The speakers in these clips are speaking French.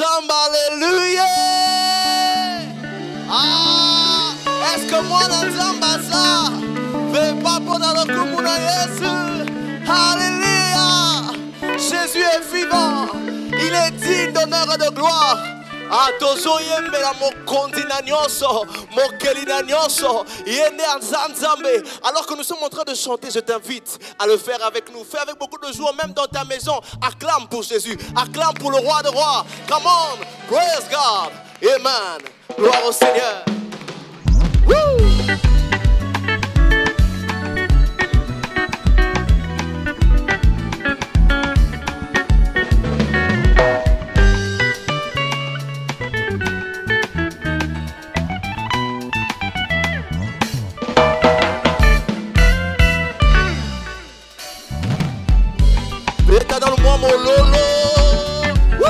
Nzamba, alléluia. Ah, est-ce que moi Nzamba ça veut pas pendant le coup de Jésus? Alléluia. Jésus est vivant, il est digne d'honneur et de gloire. Ah, tozo yembela mokondi na nyonso, mokeli na nyonso, yende nzambe. Alors que nous sommes en train de chanter, je t'invite à le faire avec nous. Fais avec beaucoup de joie, même dans ta maison. Acclame pour Jésus, acclame pour le roi de rois. Come on, praise God. Amen. Gloire au Seigneur. Woo! Dans le moi mon lolo. Woo!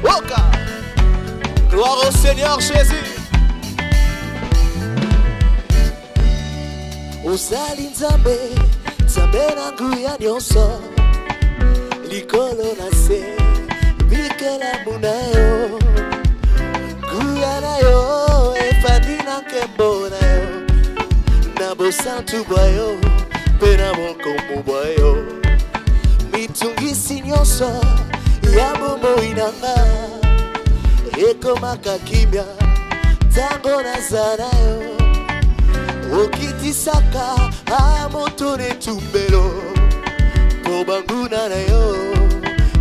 Oh God. Gloire au Seigneur Jésus. Uzali nzambe, nzambe nangu ya nyonso. Likolo na se, bikela munayo. Guyanayo, efadina kembonayo. Nabo santu bayo, pena monkomu bayo. Mitungisi nyonso, yabomo inanga. Eko makakimya, tango nazanayo. Okitisaka, amotone tumbelo. Pobanguna nayo,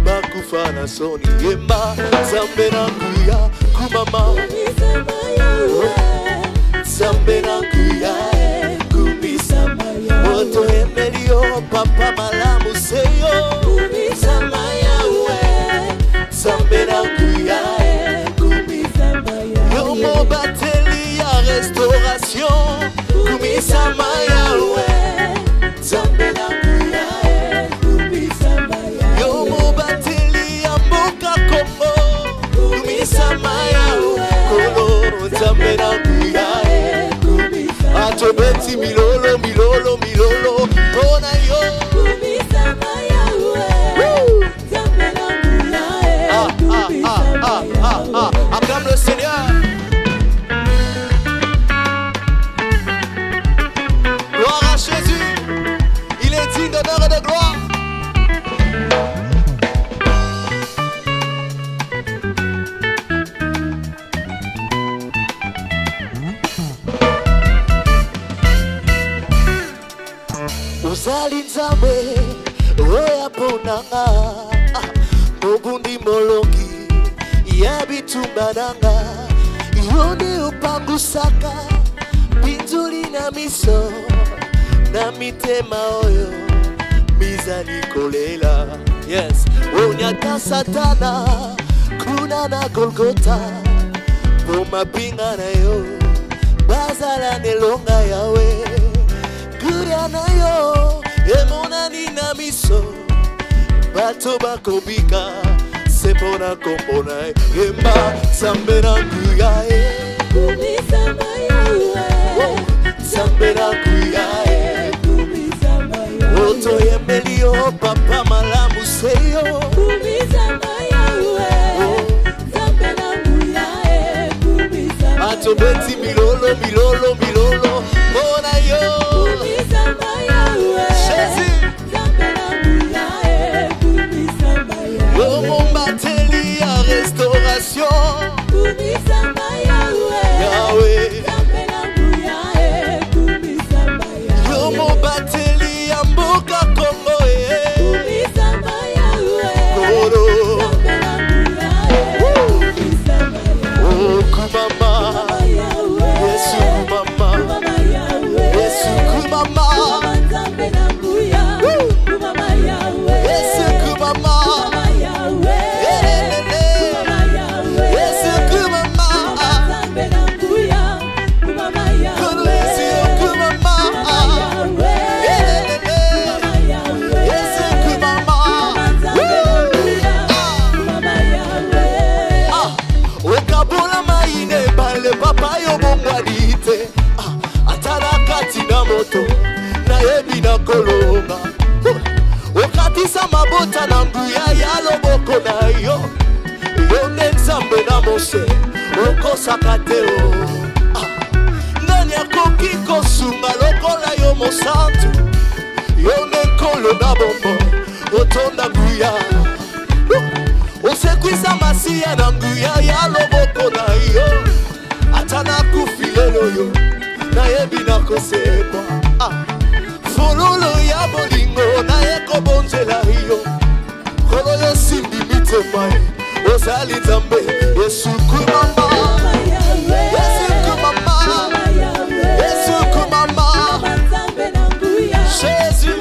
bakufana soni. Yemba, zambe nanguya, kumama. Zambe nanguya, kumisama. Oto emelio, papa malamu seyo. Kumisama yawe, zambe nanguya, kumisama yawe. Yomo bateli ya restauration. Kumisama yawe, zambe nanguya, kumisama yawe. Yomo bateli ya mboka kombo. Kumisama yawe, kolo zambe nanguya, atobeti milolo milolo milolo. Ona yo. Kumisama yawe, zambe nanguya, acclame le Seigneur. Gloire à Jésus, il est digne d'honneur et de gloire. Uzali nzambe, oya ponanga. Mobundi molongi, yabitumba nanga. Yone upangusaka, pinzuli na miso. Na mitema oyo, mizani kolela. Yes, unyata satana, kuna na Golgota. Poma pinga na yo, bazala nelonga yawe. Kuria na yo, emonani na miso. Bato bakobika, sepona kombona. Emba, zambe na kuya. Kumisama yawe, zambe na kuya. Oto yemelio, papa malamu seyo. Kumisama yawe, zambe na kuya. Atobeti milolo milolo milolo. Ona yo. Kumisama yawe, Jésus. Zambe na kuya. Yomo bateli ya restauration. Kumisama yawe, Yahweh. Zambe na kuya. Kumisama yawe. Yomo bateli ya mboka Kongo. Kumisama yawe, Koro. Zambe na kuya. Kumisama yawe. Oh kumama, Yesu kumama. nayebi na kolonga okatisa mabota na nguya ya loboko na yo yo nde nzambe na mose okosaka te o nani akoki kosunga lokola yo mosantu yo nde nkolo na bombo otonda nguya osekwisa masiya na nguya ya loboko na yo ata nakufi lelo yo nayebi nakosekwa fololo ya bolingo naye kobonzela yo kolo yo simbi mitema ozali nzambe yesu kumama yesu kumama yesu kumama jésus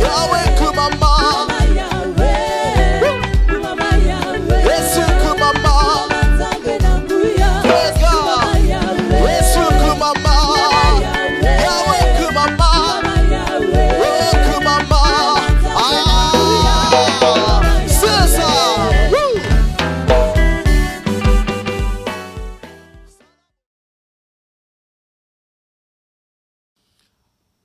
yahweh kumama yesu kumama praise God yesu kumama yahweh kumama oh kumama c'est ça.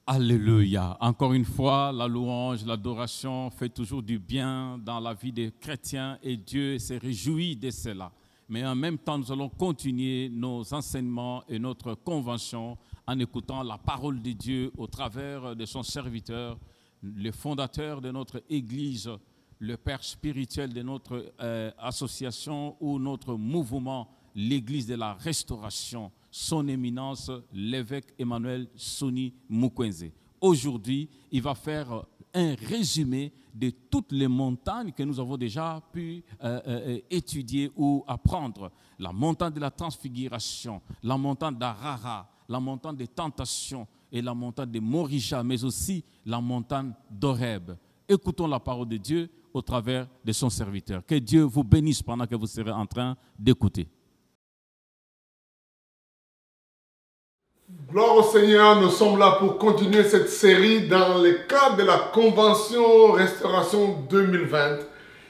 Alléluia. Encore une fois, la louange, l'adoration fait toujours du bien dans la vie des chrétiens et Dieu s'est réjoui de cela. Mais en même temps, nous allons continuer nos enseignements et notre convention en écoutant la parole de Dieu au travers de son serviteur, le fondateur de notre Église, le père spirituel de notre association ou notre mouvement, l'Église de la Restauration, son éminence, l'évêque Emmanuel Soni Mukwenze. Aujourd'hui, il va faire un résumé de toutes les montagnes que nous avons déjà pu étudier ou apprendre. La montagne de la transfiguration, la montagne d'Arara, la montagne des tentations et la montagne de Morija, mais aussi la montagne d'Horeb. Écoutons la parole de Dieu au travers de son serviteur. Que Dieu vous bénisse pendant que vous serez en train d'écouter. Gloire au Seigneur, nous sommes là pour continuer cette série dans le cadre de la Convention Restauration 2020.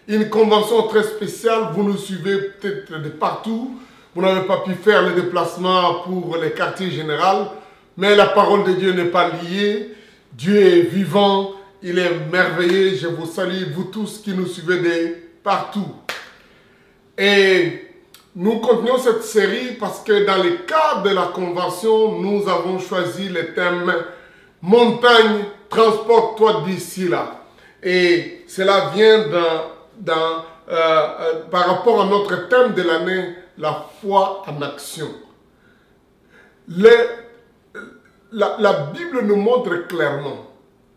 Une convention très spéciale, vous nous suivez peut-être de partout. Vous n'avez pas pu faire le déplacement pour les quartiers généraux, mais la parole de Dieu n'est pas liée. Dieu est vivant, il est merveilleux. Je vous salue, vous tous qui nous suivez de partout. Et nous continuons cette série parce que dans le cadre de la convention, nous avons choisi le thème « Montagne, transporte-toi d'ici là ». Et cela vient par rapport à notre thème de l'année, la foi en action. La Bible nous montre clairement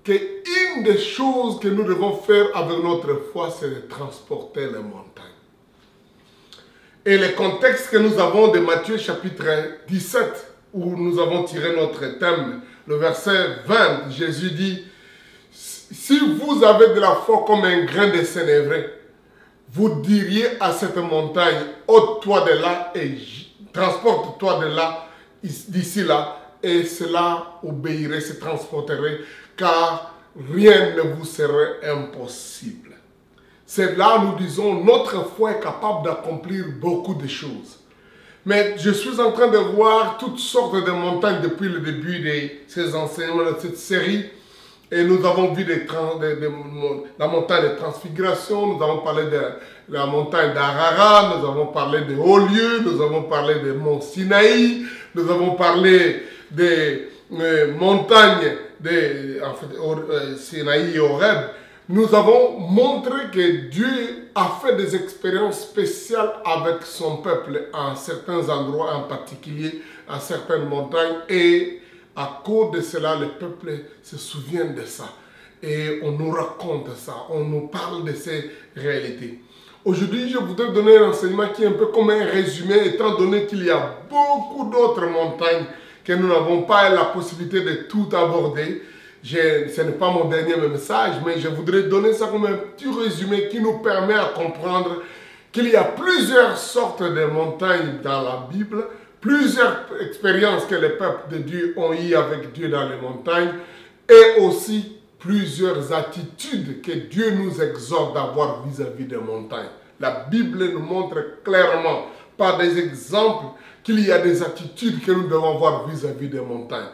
qu'une des choses que nous devons faire avec notre foi, c'est de transporter les montagnes. Et le contexte que nous avons de Matthieu chapitre 17, où nous avons tiré notre thème, le verset 20, Jésus dit, « Si vous avez de la foi comme un grain de sénévé, vous diriez à cette montagne, ôte-toi de là et transporte-toi de là, d'ici là, et cela obéirait, se transporterait, car rien ne vous serait impossible. » C'est là, nous disons, notre foi est capable d'accomplir beaucoup de choses. Mais je suis en train de voir toutes sortes de montagnes depuis le début de ces enseignements, de cette série. Et nous avons vu la montagne de transfiguration, nous avons parlé de la montagne d'Arara, nous avons parlé de hauts lieux, nous avons parlé de mont Sinaï, nous avons parlé des montagnes de Sinaï et Horeb. Nous avons montré que Dieu a fait des expériences spéciales avec son peuple à certains endroits en particulier, à certaines montagnes. Et à cause de cela, le peuple se souvient de ça. Et on nous raconte ça, on nous parle de ces réalités. Aujourd'hui, je voudrais donner un enseignement qui est un peu comme un résumé, étant donné qu'il y a beaucoup d'autres montagnes que nous n'avons pas la possibilité de tout aborder. Ce n'est pas mon dernier message, mais je voudrais donner ça comme un petit résumé qui nous permet à comprendre qu'il y a plusieurs sortes de montagnes dans la Bible, plusieurs expériences que les peuples de Dieu ont eues avec Dieu dans les montagnes, et aussi plusieurs attitudes que Dieu nous exhorte d'avoir vis-à-vis des montagnes. La Bible nous montre clairement, par des exemples, qu'il y a des attitudes que nous devons avoir vis-à-vis des montagnes.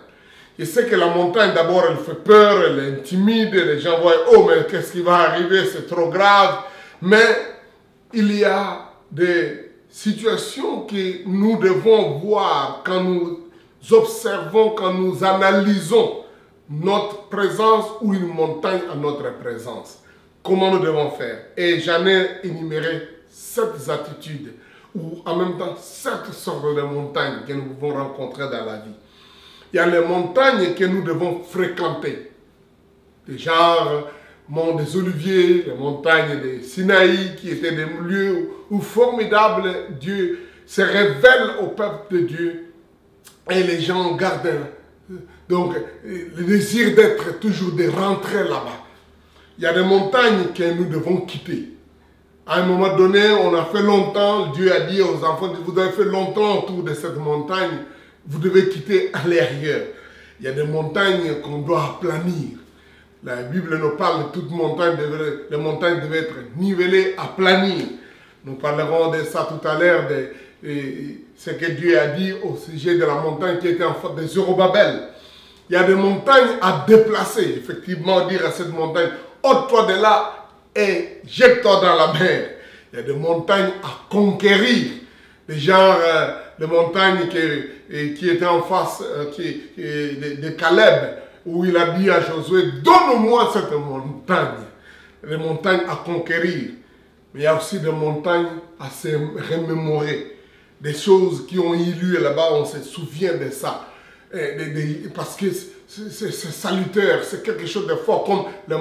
Je sais que la montagne, d'abord, elle fait peur, elle est intimide, les gens voient, oh, mais qu'est-ce qui va arriver, c'est trop grave. Mais il y a des situations que nous devons voir quand nous observons, quand nous analysons notre présence ou une montagne à notre présence. Comment nous devons faire? Et j'en ai énuméré 7 attitudes ou en même temps 7 sortes de montagnes que nous pouvons rencontrer dans la vie. Il y a les montagnes que nous devons fréquenter. Des genres, mont des Oliviers, les montagnes de Sinaï, qui étaient des lieux où formidable Dieu se révèle au peuple de Dieu et les gens gardent donc le désir d'être toujours, de rentrer là-bas. Il y a des montagnes que nous devons quitter. À un moment donné, on a fait longtemps, Dieu a dit aux enfants, vous avez fait longtemps autour de cette montagne, vous devez quitter, aller ailleurs. Il y a des montagnes qu'on doit aplanir. La Bible nous parle de toute montagne, les montagnes devaient être nivelées, aplanir. Nous parlerons de ça tout à l'heure, de ce que Dieu a dit au sujet de la montagne qui était en fait de Zorobabel. Il y a des montagnes à déplacer, effectivement, dire à cette montagne, ôte-toi de là et jette-toi dans la mer. Il y a des montagnes à conquérir, des genres, des montagnes qui étaient en face de Caleb, où il a dit à Josué, donne-moi cette montagne, les montagnes à conquérir. Mais il y a aussi des montagnes à se remémorer, des choses qui ont eu lieu là-bas, on se souvient de ça. Parce que c'est salutaire, c'est quelque chose de fort, comme la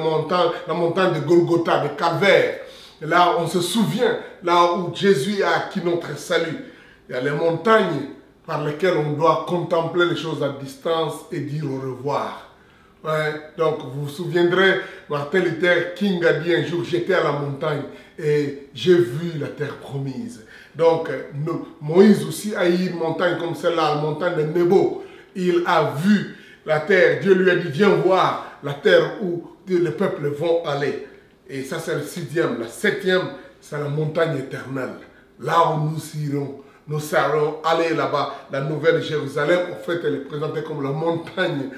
montagne de Golgotha, de Calvaire. Et là, on se souvient, là où Jésus a acquis notre salut. Il y a les montagnes par lesquelles on doit contempler les choses à distance et dire au revoir. Ouais, donc, vous vous souviendrez, Martin Luther King a dit un jour, j'étais à la montagne et j'ai vu la terre promise. Donc, Moïse aussi a eu une montagne comme celle-là, la montagne de Nebo. Il a vu la terre. Dieu lui a dit, viens voir la terre où les peuples vont aller. Et ça, c'est le 6e. La 7e, c'est la montagne éternelle. Là où nous irons. Nous serons aller là-bas. La nouvelle Jérusalem, en fait, elle est présentée comme la montagne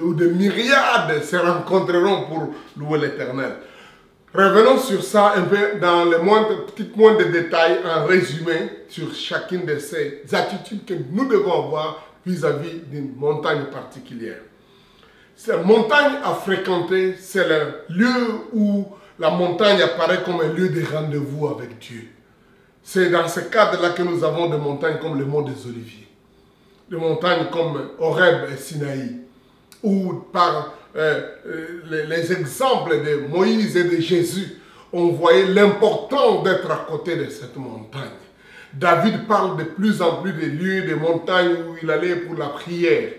où des myriades se rencontreront pour louer l'Éternel. Revenons sur ça un peu dans les petites moindres détails, en résumé sur chacune de ces attitudes que nous devons avoir vis-à-vis d'une montagne particulière. Cette montagne à fréquenter, c'est le lieu où la montagne apparaît comme un lieu de rendez-vous avec Dieu. C'est dans ce cadre-là que nous avons des montagnes comme le mont des Oliviers, des montagnes comme Horeb et Sinaï, où par les exemples de Moïse et de Jésus, on voyait l'importance d'être à côté de cette montagne. David parle de plus en plus des lieux, des montagnes où il allait pour la prière.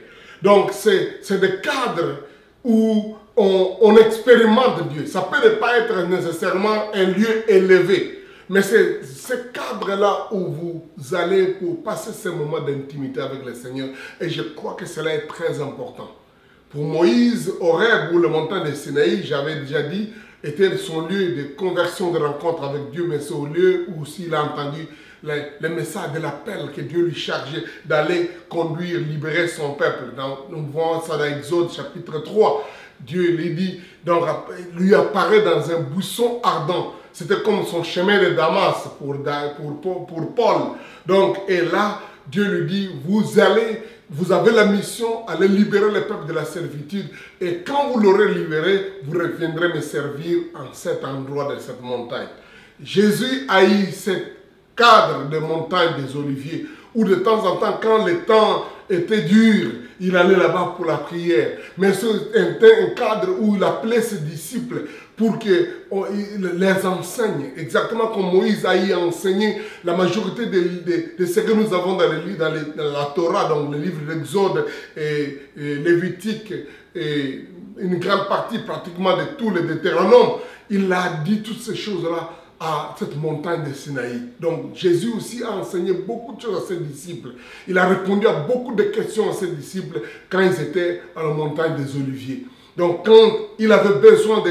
Donc c'est des cadres où on expérimente Dieu. Ça peut ne pas être nécessairement un lieu élevé, mais c'est ce cadre-là où vous allez pour passer ces moments d'intimité avec le Seigneur. Et je crois que cela est très important. Pour Moïse, Horeb ou le montagne de Sinaï, j'avais déjà dit, était son lieu de conversion, de rencontre avec Dieu, mais c'est au lieu où s'il a entendu le message de l'appel que Dieu lui chargeait d'aller conduire, libérer son peuple. Nous voyons ça dans Exode chapitre 3. Dieu lui dit, donc lui apparaît dans un buisson ardent. C'était comme son chemin de Damas pour Paul. Donc, et là, Dieu lui dit, vous avez la mission d'aller libérer le peuple de la servitude. Et quand vous l'aurez libéré, vous reviendrez me servir en cet endroit de cette montagne. Jésus a eu ce cadre de montagne des Oliviers, où de temps en temps, quand le temps était dur, il allait là-bas pour la prière. Mais c'était un cadre où il appelait ses disciples pour qu'ils les enseignent. Exactement comme Moïse a y enseigné la majorité de ce que nous avons dans la Torah, donc le livre d'Exode et Lévitique, et une grande partie pratiquement de tous les Deutéronomes. Il a dit toutes ces choses-là à cette montagne de Sinaï. Donc Jésus aussi a enseigné beaucoup de choses à ses disciples. Il a répondu à beaucoup de questions à ses disciples quand ils étaient à la montagne des Oliviers. Donc quand il avait besoin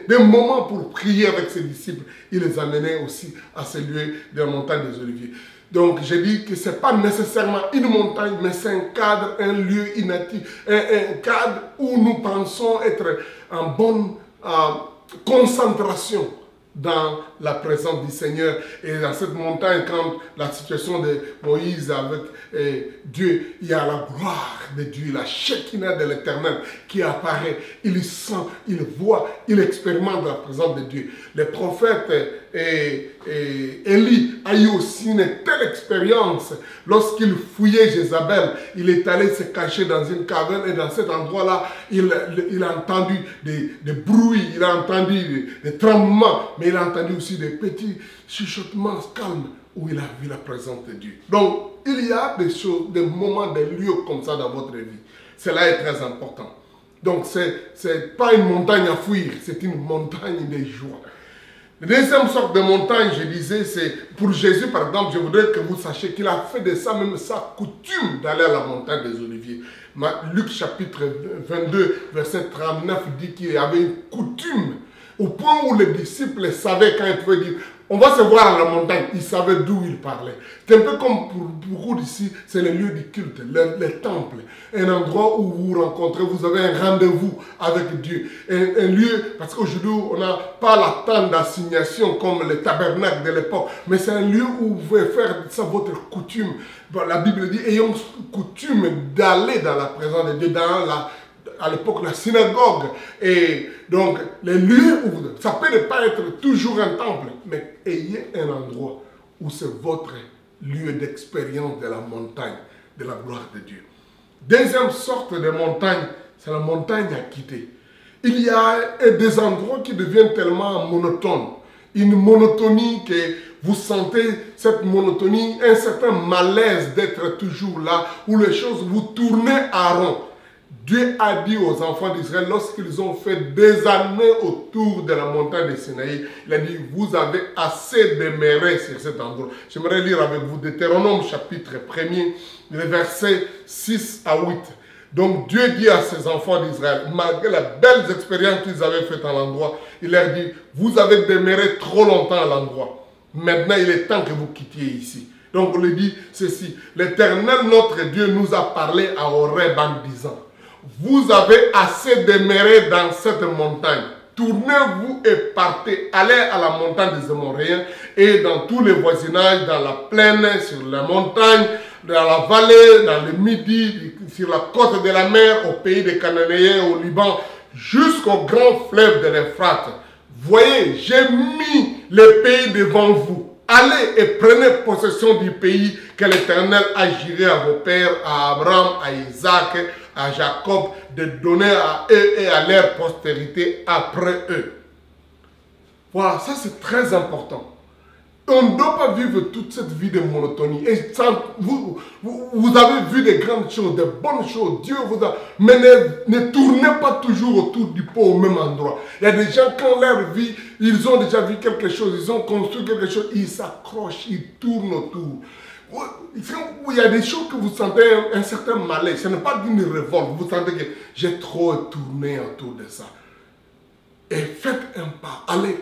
d'un moment pour prier avec ses disciples, il les amenait aussi à ce lieu de la montagne des Oliviers. Donc, j'ai dit que ce n'est pas nécessairement une montagne, mais c'est un cadre, un lieu inactif, un cadre où nous pensons être en bonne concentration dans la présence du Seigneur. Et dans cette montagne, quand la situation de Moïse avec Dieu, il y a la gloire de Dieu, la Shekinah de l'Éternel qui apparaît. Il sent, il voit, il expérimente la présence de Dieu. Les prophètes Élie a eu aussi une telle expérience. Lorsqu'il fouillait Jézabel, il est allé se cacher dans une caverne et dans cet endroit-là, il a entendu des bruits, il a entendu des tremblements, mais il a entendu aussi des petits chuchotements calmes où il a vu la présence de Dieu. Donc, il y a des choses, des moments, des lieux comme ça dans votre vie. Cela est très important. Donc, ce n'est pas une montagne à fuir, c'est une montagne de joie. La deuxième sorte de montagne, je disais, c'est pour Jésus, par exemple, je voudrais que vous sachiez qu'il a fait de ça même sa coutume d'aller à la montagne des Oliviers. Luc chapitre 22, verset 39 dit qu'il y avait une coutume au point où les disciples savaient quand ils pouvaient dire on va se voir à la montagne, ils savaient d'où ils parlaient. C'est un peu comme pour beaucoup d'ici, c'est le lieu du culte, le temple, un endroit où vous vous rencontrez, vous avez un rendez-vous avec Dieu. Un lieu, parce qu'aujourd'hui on n'a pas la tente d'assignation comme le tabernacle de l'époque, mais c'est un lieu où vous pouvez faire ça votre coutume. Bon, la Bible dit ayons coutume d'aller dans la présence de Dieu, à l'époque la synagogue. Et donc les lieux où ça peut ne pas être toujours un temple, mais ayez un endroit où c'est votre lieu d'expérience de la montagne, de la gloire de Dieu. Deuxième sorte de montagne, c'est la montagne à quitter. Il y a des endroits qui deviennent tellement monotones, une monotonie que vous sentez cette monotonie, un certain malaise d'être toujours là, où les choses vous tournent à rond. Dieu a dit aux enfants d'Israël, lorsqu'ils ont fait des années autour de la montagne de Sinaï, il a dit, vous avez assez demeuré sur cet endroit. J'aimerais lire avec vous Deutéronome chapitre 1er, les versets 6 à 8. Donc Dieu dit à ses enfants d'Israël, malgré les belles expériences qu'ils avaient faites à l'endroit, il leur dit, vous avez demeuré trop longtemps à l'endroit. Maintenant, il est temps que vous quittiez ici. Donc on lui dit ceci, l'Éternel notre Dieu nous a parlé à Horeb en disant, vous avez assez demeuré dans cette montagne. Tournez-vous et partez. Allez à la montagne des Amoréens et dans tous les voisinages, dans la plaine, sur la montagne, dans la vallée, dans le midi, sur la côte de la mer, au pays des Cananéens, au Liban, jusqu'au grand fleuve de l'Euphrate. Voyez, j'ai mis le pays devant vous. Allez et prenez possession du pays que l'Éternel a juré à vos pères, à Abraham, à Isaac, à Jacob, de donner à eux et à leur postérité après eux. Voilà, ça c'est très important. On ne doit pas vivre toute cette vie de monotonie. Et vous avez vu des grandes choses, des bonnes choses. Dieu vous a... Mais ne tournez pas toujours autour du pot au même endroit. Il y a des gens, quand leur vie, ils ont déjà vu quelque chose, ils ont construit quelque chose, ils s'accrochent, ils tournent autour. Il y a des choses que vous sentez un certain malaise. Ce n'est pas d'une révolte. Vous sentez que j'ai trop tourné autour de ça. Et faites un pas. Allez.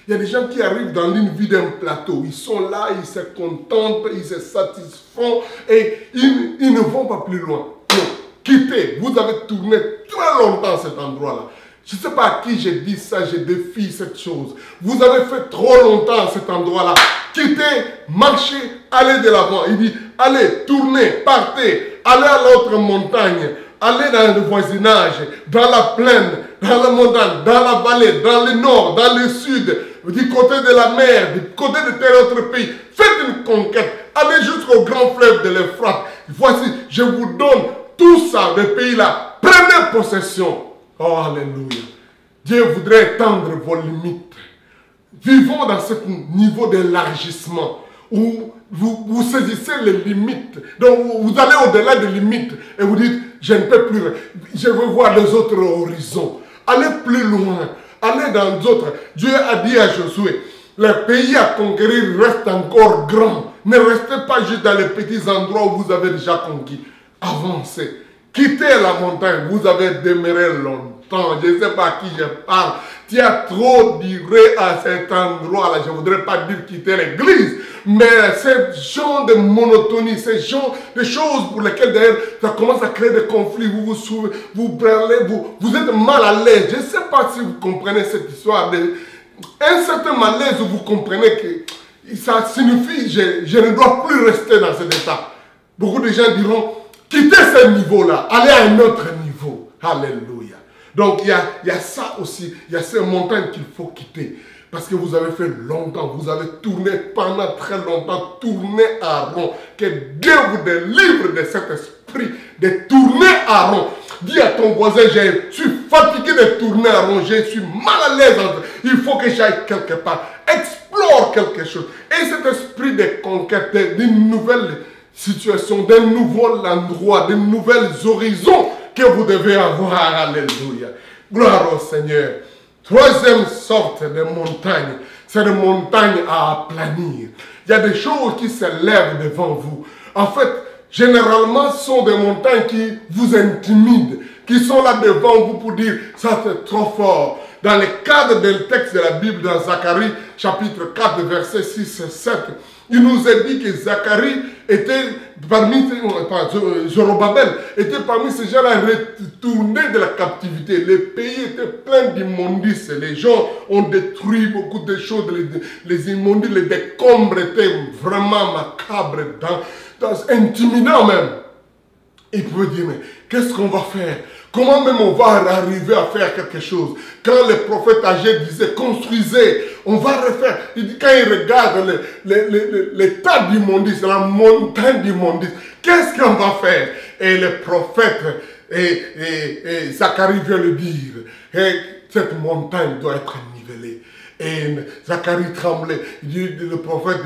Il y a des gens qui arrivent dans une vie d'un plateau. Ils sont là, ils se contentent, ils se satisfont et ils ne vont pas plus loin. Non, quittez. Vous avez tourné très longtemps cet endroit-là. Je ne sais pas à qui j'ai dit ça, je défie cette chose. Vous avez fait trop longtemps cet endroit-là. Quittez, marchez, allez de l'avant. Il dit, allez, tournez, partez, allez à l'autre montagne, allez dans le voisinage, dans la plaine, dans la montagne, dans la vallée, dans le nord, dans le sud, du côté de la mer, du côté de tel autre pays. Faites une conquête, allez jusqu'au grand fleuve de l'Euphrate. Voici, je vous donne tout ça, le pays-là. Prenez possession. Oh, alléluia. Dieu voudrait étendre vos limites. Vivons dans ce niveau d'élargissement où vous saisissez les limites. Donc, vous allez au-delà des limites et vous dites, je ne peux plus, je veux voir les autres horizons. Allez plus loin, allez dans d'autres. Dieu a dit à Josué, le pays à conquérir reste encore grand. Ne restez pas juste dans les petits endroits où vous avez déjà conquis. Avancez. quitter la montagne. Vous avez demeuré longtemps. Je ne sais pas à qui je parle. Tu as trop duré à cet endroit-là. Je ne voudrais pas dire quitter l'église. Mais ce genre de monotonie, ce genre de choses pour lesquelles d'ailleurs ça commence à créer des conflits. Vous êtes mal à l'aise. Je ne sais pas si vous comprenez cette histoire. Un certain malaise où vous comprenez que ça signifie je ne dois plus rester dans cet état. Beaucoup de gens diront quittez ce niveau-là, allez à un autre niveau. Alléluia. Donc il y a ça aussi, il y a ces montagnes qu'il faut quitter. Parce que vous avez fait longtemps, vous avez tourné pendant très longtemps, tourné à rond. Que Dieu vous délivre de cet esprit de tourner à rond. Dis à ton voisin, je suis fatigué de tourner à rond, je suis mal à l'aise. Il faut que j'aille quelque part. Explore quelque chose. Et cet esprit de conquête, d'une nouvelle situation, d'un nouveau endroit, de nouvelles horizons que vous devez avoir. Alléluia. Gloire au Seigneur. Troisième sorte de montagne, c'est des montagnes à aplanir. Il y a des choses qui se lèvent devant vous. En fait, généralement, ce sont des montagnes qui vous intimident, qui sont là devant vous pour dire « ça c'est trop fort ». Dans le cadre du texte de la Bible, dans Zacharie, chapitre 4, versets 6 et 7, il nous est dit que Zacharie était parmi, Zorobabel était parmi ces gens-là retournés de la captivité. Le pays était plein d'immondices. Les gens ont détruit beaucoup de choses. Les immondices, les décombres étaient vraiment macabres, intimidants même. Il pouvait dire, mais qu'est-ce qu'on va faire? Comment même on va arriver à faire quelque chose? Quand le prophète âgé disait, construisez, on va refaire. Il dit, quand il regarde l'état d'immondice, la montagne d'immondice, qu'est-ce qu'on va faire? Et le prophète, et Zacharie vient le dire, et cette montagne doit être nivelée. Et Zacharie tremblait. Le prophète,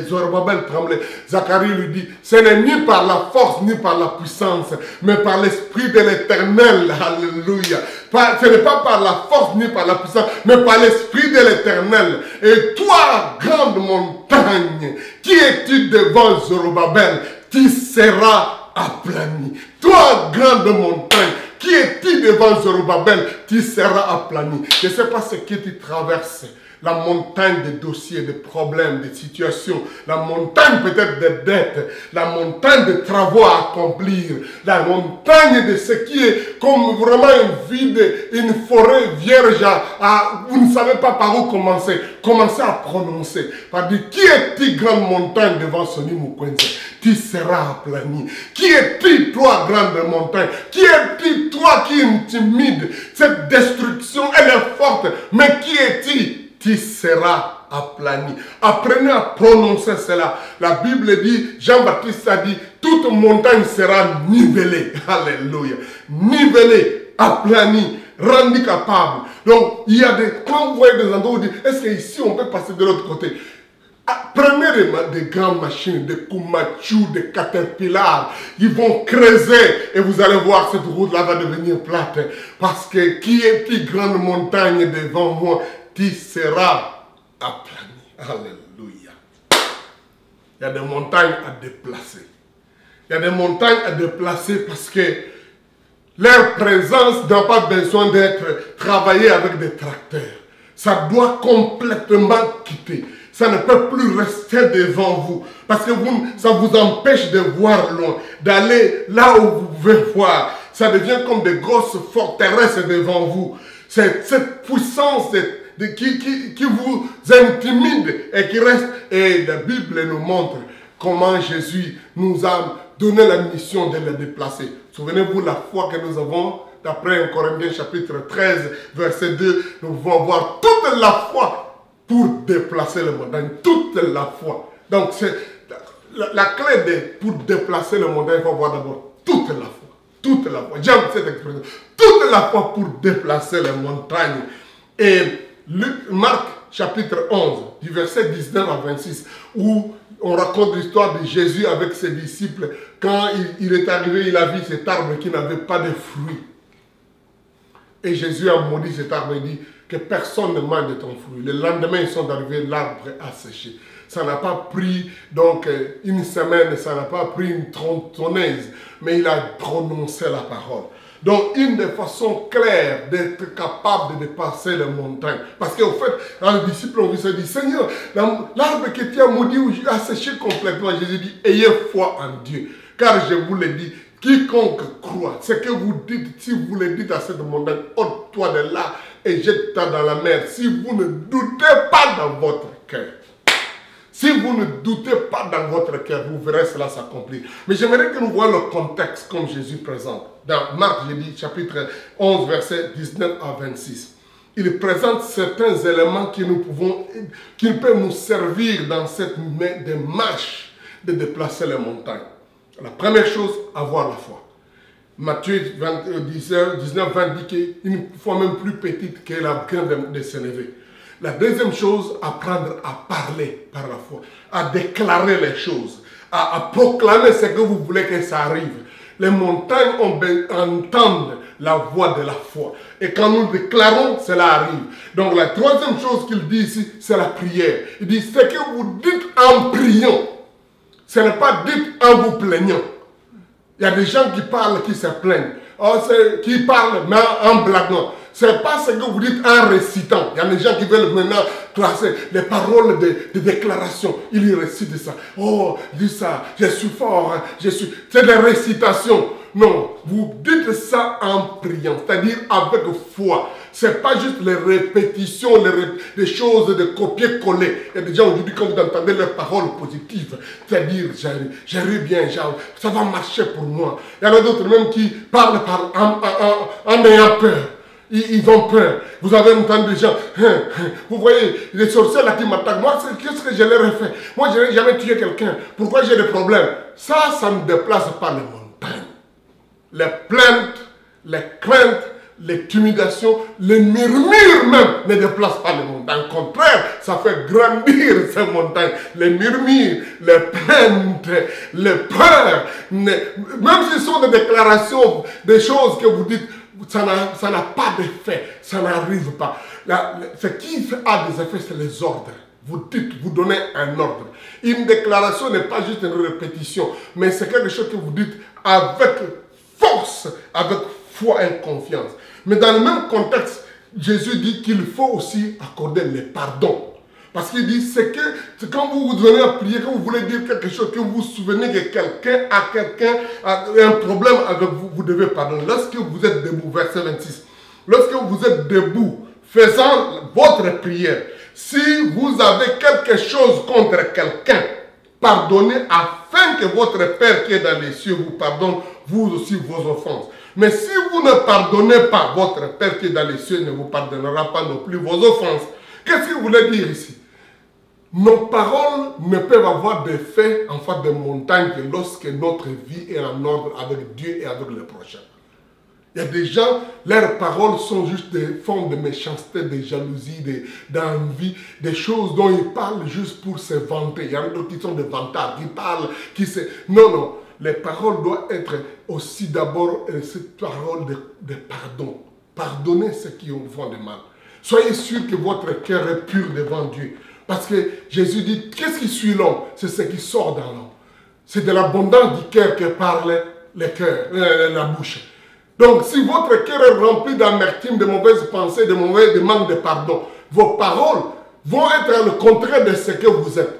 Zorobabel tremblait. Zacharie lui dit, ce n'est ni par la force ni par la puissance, mais par l'Esprit de l'Éternel. Alléluia. Ce n'est pas par la force ni par la puissance, mais par l'Esprit de l'Éternel. Et toi, grande montagne, qui es-tu devant Zorobabel? Tu seras aplani. Toi, grande montagne, qui es-tu devant Zorobabel? Tu seras aplani. Je ne sais pas ce que tu traverses. La montagne de dossiers, de problèmes, de situations. La montagne peut-être de dettes. La montagne de travaux à accomplir. La montagne de ce qui est comme vraiment un vide, une forêt vierge. Vous ne savez pas par où commencer. Commencez à prononcer. Par dire, qui est-tu grande montagne devant Sonny Mukwenze? Tu seras aplani. Qui es-tu, toi, grande montagne? Qui es-tu, toi, qui intimide? Cette destruction, elle est forte. Mais qui es-tu? Tu seras aplani. Apprenez à prononcer cela. La Bible dit, Jean-Baptiste a dit, toute montagne sera nivelée. Alléluia. Nivelée, aplanie, rendue capable. Donc, il y a des, quand vous voyez des endroits où vous dites, est-ce qu'ici on peut passer de l'autre côté? Prenez des grandes machines, des Komatsu, des Caterpillar, ils vont creuser et vous allez voir cette route-là va devenir plate. Parce que qui est plus grande montagne devant moi, tu seras aplani. Alléluia. Il y a des montagnes à déplacer. Il y a des montagnes à déplacer parce que leur présence n'a pas besoin d'être travaillée avec des tracteurs. Ça doit complètement quitter. Ça ne peut plus rester devant vous. Parce que ça vous empêche de voir loin. D'aller là où vous pouvez voir. Ça devient comme des grosses forteresses devant vous. C'est cette puissance qui vous intimide et qui reste. Et la Bible nous montre comment Jésus nous a donné la mission de la déplacer. Souvenez-vous la foi que nous avons. D'après 1 Corinthiens chapitre 13, verset 2, nous pouvons avoir toute la foi pour déplacer le montagne, toute la foi. Donc, c'est la clé pour déplacer le montagne, il faut avoir d'abord toute la foi. Toute la foi. J'aime cette expression. Toute la foi pour déplacer les montagnes. Et Marc chapitre 11, du verset 19 à 26, où on raconte l'histoire de Jésus avec ses disciples. Quand il est arrivé, il a vu cet arbre qui n'avait pas de fruits. Et Jésus a maudit cet arbre et dit que personne ne mange de ton fruit. Le lendemain, ils sont arrivés, l'arbre a séché. Ça n'a pas pris donc une semaine, ça n'a pas pris une tronçonneuse, mais il a prononcé la parole. Donc, une des façons claires d'être capable de dépasser les montagnes. Parce qu'au fait, dans les disciples, on se dit, Seigneur, l'arbre que tu as maudit a séché complètement. Jésus dit, ayez foi en Dieu. Car je vous le dis, quiconque croit, ce que vous dites, si vous le dites à cette montagne, ôte-toi de là et jette-toi dans la mer. Si vous ne doutez pas dans votre cœur. Si vous ne doutez pas dans votre cœur, vous verrez cela s'accomplir. Mais j'aimerais que nous voyons le contexte comme Jésus présente. Dans Marc, j'ai dit, chapitre 11, versets 19 à 26. Il présente certains éléments qui peuvent nous servir dans cette démarche de déplacer les montagnes. La première chose, avoir la foi. Matthieu 19, 20 dit qu'une foi même plus petite que la graine de sénévé. La deuxième chose, apprendre à parler par la foi, à déclarer les choses, à proclamer ce que vous voulez que ça arrive. Les montagnes entendent la voix de la foi. Et quand nous déclarons, cela arrive. Donc la troisième chose qu'il dit ici, c'est la prière. Il dit, ce que vous dites en priant, ce n'est pas dit en vous plaignant. Il y a des gens qui parlent, qui se plaignent. Qui parlent, mais en blaguant. Ce n'est pas ce que vous dites en récitant. Il y a des gens qui veulent maintenant classer les paroles de déclaration. Ils récitent ça. Oh, dis ça, je suis fort, hein, c'est des récitations. Non, vous dites ça en priant, c'est-à-dire avec foi. Ce n'est pas juste les répétitions, les choses de copier-coller. Il y a des gens aujourd'hui, quand vous entendez leurs paroles positives, c'est-à-dire j'arrive bien, ça va marcher pour moi. Il y en a d'autres même qui parlent en ayant peur. Ils ont peur. Vous avez entendu des gens, vous voyez, les sorciers là qui m'attaquent. Moi, qu'est-ce que je leur ai fait? Moi, je n'ai jamais tué quelqu'un. Pourquoi j'ai des problèmes? Ça ne déplace pas les montagnes. Les plaintes, les craintes, les intimidations, les murmures même ne déplacent pas les montagnes. Au contraire, ça fait grandir ces montagnes. Les murmures, les plaintes, les peurs, même s'ils sont des déclarations, des choses que vous dites, ça n'a pas d'effet, ça n'arrive pas. Ce qui a des effets, c'est les ordres. Vous dites, vous donnez un ordre. Une déclaration n'est pas juste une répétition, mais c'est quelque chose que vous dites avec force, avec foi et confiance. Mais dans le même contexte, Jésus dit qu'il faut aussi accorder le pardon. Parce qu'il dit, c'est quand vous vous venez à prier, quand vous voulez dire quelque chose, que vous vous souvenez que quelqu'un a un problème avec vous, vous devez pardonner. Lorsque vous êtes debout, verset 26, lorsque vous êtes debout, faisant votre prière, si vous avez quelque chose contre quelqu'un, pardonnez afin que votre Père qui est dans les cieux vous pardonne, vous aussi, vos offenses. Mais si vous ne pardonnez pas, votre Père qui est dans les cieux ne vous pardonnera pas non plus vos offenses. Qu'est-ce qu'il voulait dire ici? Nos paroles ne peuvent avoir d'effet en face des montagnes que lorsque notre vie est en ordre avec Dieu et avec le prochain. Il y a des gens, leurs paroles sont juste des formes de méchanceté, de jalousie, d'envie, des choses dont ils parlent juste pour se vanter. Il y en a d'autres qui sont des vantards, qui parlent, Non, non. Les paroles doivent être aussi d'abord cette parole de pardon. Pardonnez ceux qui vous font du mal. Soyez sûr que votre cœur est pur devant Dieu. Parce que Jésus dit, qu'est-ce qui suit l'homme? C'est ce qui sort dans l'homme. C'est de l'abondance du cœur que parle la bouche. Donc, si votre cœur est rempli d'amertume, de mauvaises pensées, de manque de pardon, vos paroles vont être le contraire de ce que vous êtes.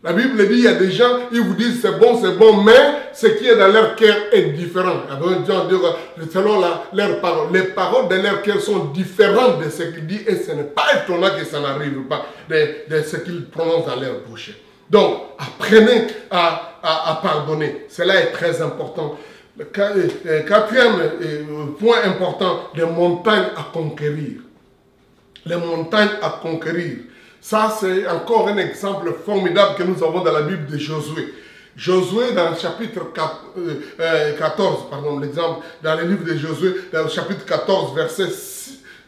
La Bible dit, il y a des gens, ils vous disent c'est bon, mais ce qui est dans leur cœur est différent. Selon leurs paroles. Les paroles de leur cœur sont différentes de ce qu'ils disent et ce n'est pas étonnant que ça n'arrive pas de ce qu'ils prononcent dans leur bouche. Donc, apprenez à pardonner. Cela est très important. Le quatrième point important, les montagnes à conquérir. Les montagnes à conquérir. Ça, c'est encore un exemple formidable que nous avons dans la Bible de Josué. Josué, dans le chapitre 14, l'exemple, dans le livre de Josué, dans le chapitre 14, versets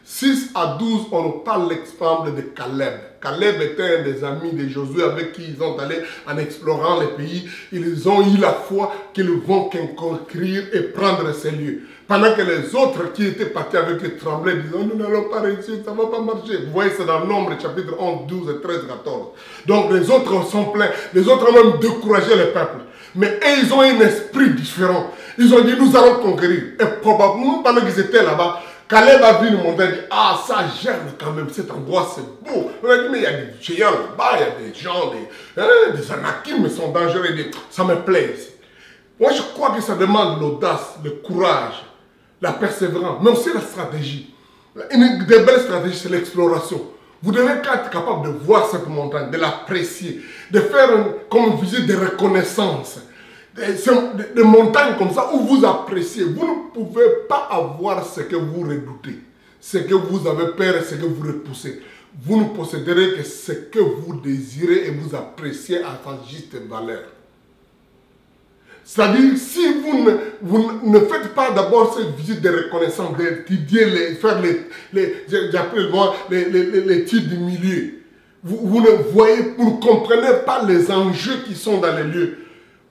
6 à 12, on nous parle l'exemple de Caleb. Caleb était un des amis de Josué avec qui ils sont allés en explorant les pays. Ils ont eu la foi qu'ils vont conquérir et prendre ces lieux. Pendant que les autres qui étaient partis avec eux tremblaient, disant, nous n'allons pas réussir, ça ne va pas marcher. Vous voyez, c'est dans Nombre, chapitre 11, 12, 13, 14. Donc les autres sont pleins, les autres ont même découragé le peuple. Mais eux, ils ont un esprit différent. Ils ont dit, nous allons conquérir. Et probablement, pendant qu'ils étaient là-bas, Caleb a vu une montagne et dit, ah, ça germe quand même, cet endroit c'est beau. On a dit, mais il y a des géants là-bas, il y a des gens, des Anakim, ils sont dangereux. Ça me plaît ici. Moi, je crois que ça demande l'audace, le courage, la persévérance, mais aussi la stratégie. Une des belles stratégies, c'est l'exploration. Vous devez être capable de voir cette montagne, de l'apprécier, de faire comme une visite de reconnaissance. Des montagnes comme ça où vous appréciez. Vous ne pouvez pas avoir ce que vous redoutez, ce que vous avez peur et ce que vous repoussez. Vous ne posséderez que ce que vous désirez et vous appréciez à sa juste valeur. C'est-à-dire, si vous ne faites pas d'abord cette visite de reconnaissance, d'étudier, faire l'étude du milieu, vous ne voyez, vous ne comprenez pas les enjeux qui sont dans les lieux.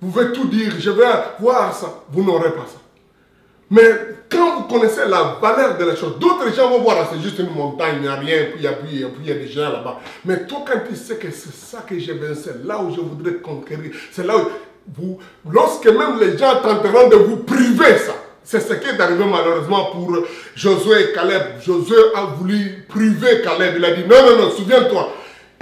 Vous pouvez tout dire, je vais voir ça, vous n'aurez pas ça. Mais quand vous connaissez la valeur de la chose, d'autres gens vont voir, c'est juste une montagne, il n'y a rien, puis il y a des gens là-bas. Mais toi, quand tu sais que c'est ça que j'ai besoin, c'est là où je voudrais conquérir, c'est là où lorsque même les gens tenteront de vous priver ça, c'est ce qui est arrivé malheureusement pour Josué et Caleb. Josué a voulu priver Caleb, il a dit, non, souviens-toi,